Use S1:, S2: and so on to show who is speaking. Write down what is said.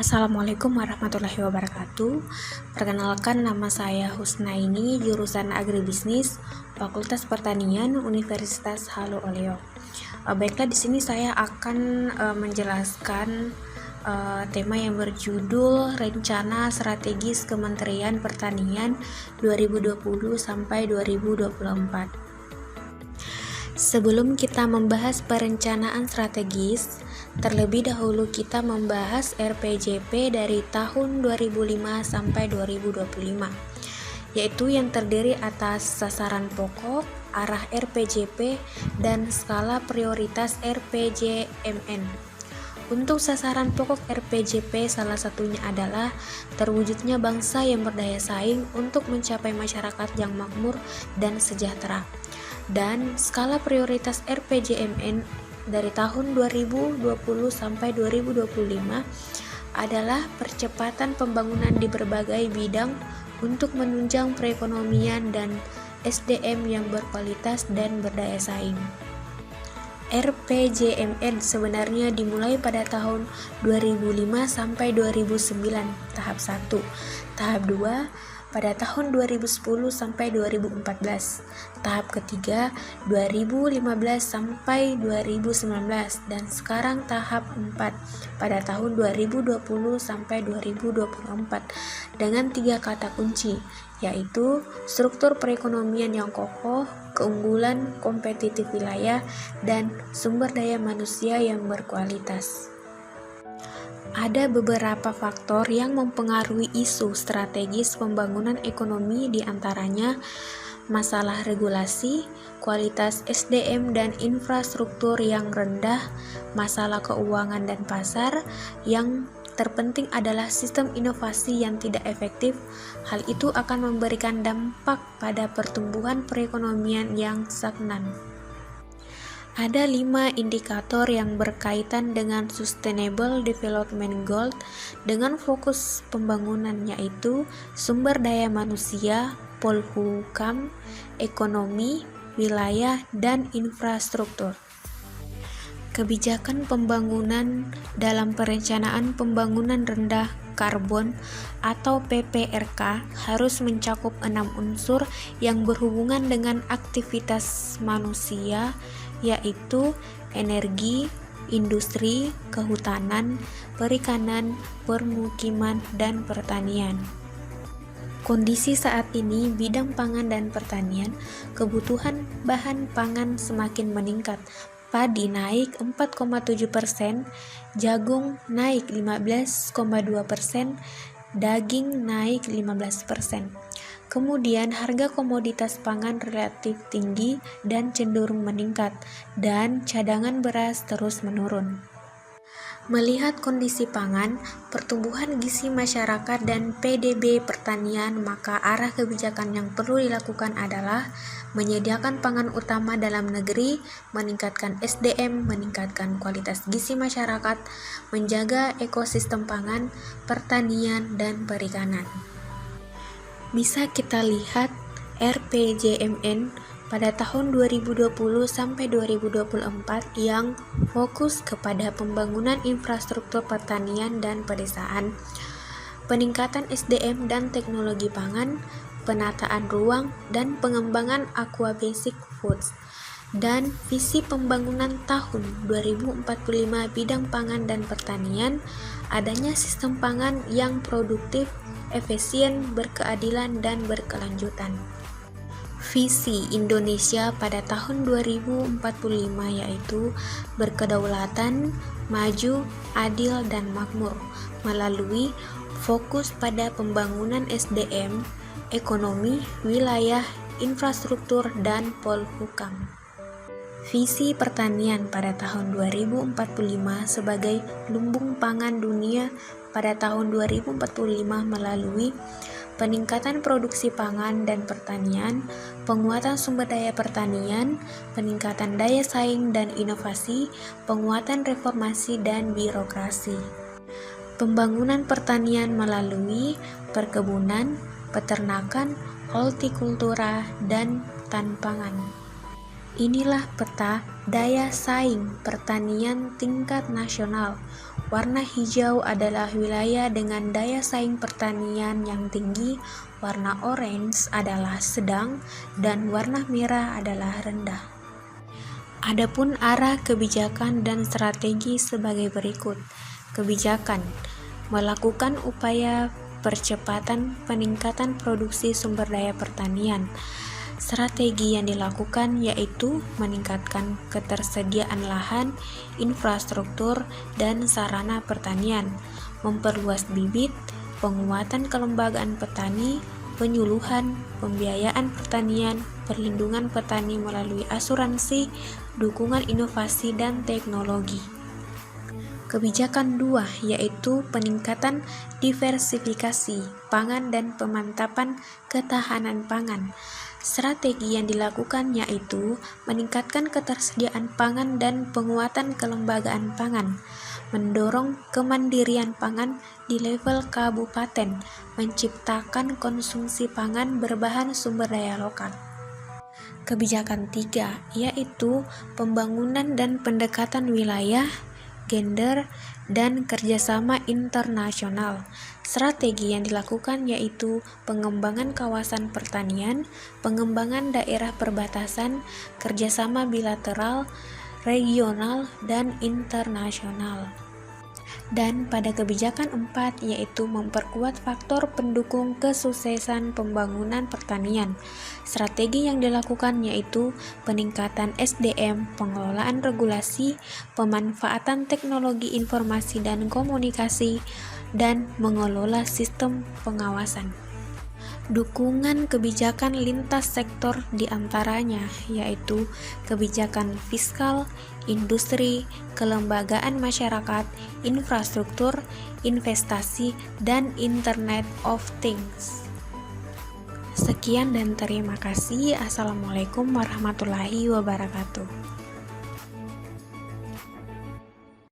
S1: Assalamualaikum warahmatullahi wabarakatuh. Perkenalkan, nama saya Husnaini, jurusan Agribisnis, Fakultas Pertanian, Universitas Halu Oleo. Baiklah, di sini saya akan menjelaskan tema yang berjudul Rencana Strategis Kementerian Pertanian 2020 sampai 2024. Sebelum kita membahas perencanaan strategis, terlebih dahulu kita membahas RPJP dari tahun 2005 sampai 2025, yaitu yang terdiri atas sasaran pokok, arah RPJP, dan skala prioritas RPJMN. Untuk sasaran pokok RPJP, salah satunya adalah terwujudnya bangsa yang berdaya saing untuk mencapai masyarakat yang makmur dan sejahtera. Dan skala prioritas RPJMN dari tahun 2020 sampai 2025 adalah percepatan pembangunan di berbagai bidang untuk menunjang perekonomian dan SDM yang berkualitas dan berdaya saing. RPJMN sebenarnya dimulai pada tahun 2005 sampai 2009, tahap 1. Tahap 2 pada tahun 2010 sampai 2014. Tahap ketiga 2015 sampai 2019, dan sekarang tahap 4 pada tahun 2020 sampai 2024 dengan 3 kata kunci, yaitu struktur perekonomian yang kokoh, keunggulan kompetitif wilayah, dan sumber daya manusia yang berkualitas. Ada beberapa faktor yang mempengaruhi isu strategis pembangunan ekonomi, diantaranya masalah regulasi, kualitas SDM dan infrastruktur yang rendah, masalah keuangan dan pasar. Yang terpenting adalah sistem inovasi yang tidak efektif. Hal itu akan memberikan dampak pada pertumbuhan perekonomian yang stagnan. Ada 5 indikator yang berkaitan dengan Sustainable Development Goals dengan fokus pembangunan, yaitu sumber daya manusia, polhukam, ekonomi, wilayah, dan infrastruktur. Kebijakan pembangunan dalam perencanaan pembangunan rendah karbon atau PPRK harus mencakup 6 unsur yang berhubungan dengan aktivitas manusia, yaitu energi, industri, kehutanan, perikanan, permukiman, dan pertanian. Kondisi saat ini, bidang pangan dan pertanian, kebutuhan bahan pangan semakin meningkat. Padi naik 4,7%, jagung naik 15,2%, daging naik 15%. Kemudian harga komoditas pangan relatif tinggi dan cenderung meningkat, dan cadangan beras terus menurun. Melihat kondisi pangan, pertumbuhan gizi masyarakat, dan PDB pertanian, maka arah kebijakan yang perlu dilakukan adalah menyediakan pangan utama dalam negeri, meningkatkan SDM, meningkatkan kualitas gizi masyarakat, menjaga ekosistem pangan, pertanian, dan perikanan. Bisa kita lihat RPJMN pada tahun 2020 sampai 2024 yang fokus kepada pembangunan infrastruktur pertanian dan pedesaan, peningkatan SDM dan teknologi pangan, penataan ruang, dan pengembangan aqua basic foods. Dan visi pembangunan tahun 2045 bidang pangan dan pertanian, adanya sistem pangan yang produktif, efisien, berkeadilan, dan berkelanjutan. Visi Indonesia pada tahun 2045 yaitu berkedaulatan, maju, adil, dan makmur melalui fokus pada pembangunan SDM, ekonomi, wilayah, infrastruktur, dan polhukam. Visi pertanian pada tahun 2045 sebagai lumbung pangan dunia pada tahun 2045 melalui peningkatan produksi pangan dan pertanian, penguatan sumber daya pertanian, peningkatan daya saing dan inovasi, penguatan reformasi dan birokrasi. Pembangunan pertanian melalui perkebunan, peternakan, hortikultura, dan hutan pangan. Inilah peta daya saing pertanian tingkat nasional. Warna hijau adalah wilayah dengan daya saing pertanian yang tinggi, warna orange adalah sedang, dan warna merah adalah rendah. Adapun arah kebijakan dan strategi sebagai berikut. Kebijakan: melakukan upaya percepatan peningkatan produksi sumber daya pertanian. Strategi yang dilakukan yaitu meningkatkan ketersediaan lahan, infrastruktur, dan sarana pertanian, memperluas bibit, penguatan kelembagaan petani, penyuluhan, pembiayaan pertanian, perlindungan petani melalui asuransi, dukungan inovasi dan teknologi. Kebijakan 2 yaitu peningkatan diversifikasi pangan dan pemantapan ketahanan pangan. Strategi yang dilakukan yaitu meningkatkan ketersediaan pangan dan penguatan kelembagaan pangan, mendorong kemandirian pangan di level kabupaten, menciptakan konsumsi pangan berbahan sumber daya lokal. Kebijakan 3 yaitu pembangunan dan pendekatan wilayah, gender, dan kerjasama internasional. Strategi yang dilakukan yaitu pengembangan kawasan pertanian, pengembangan daerah perbatasan, kerjasama bilateral, regional, dan internasional. Dan pada kebijakan 4 yaitu memperkuat faktor pendukung kesuksesan pembangunan pertanian. Strategi yang dilakukan yaitu peningkatan SDM, pengelolaan regulasi, pemanfaatan teknologi informasi dan komunikasi, dan mengelola sistem pengawasan. Dukungan kebijakan lintas sektor diantaranya yaitu kebijakan fiskal, industri, kelembagaan masyarakat, infrastruktur, investasi, dan Internet of Things. Sekian dan terima kasih. Assalamualaikum warahmatullahi wabarakatuh.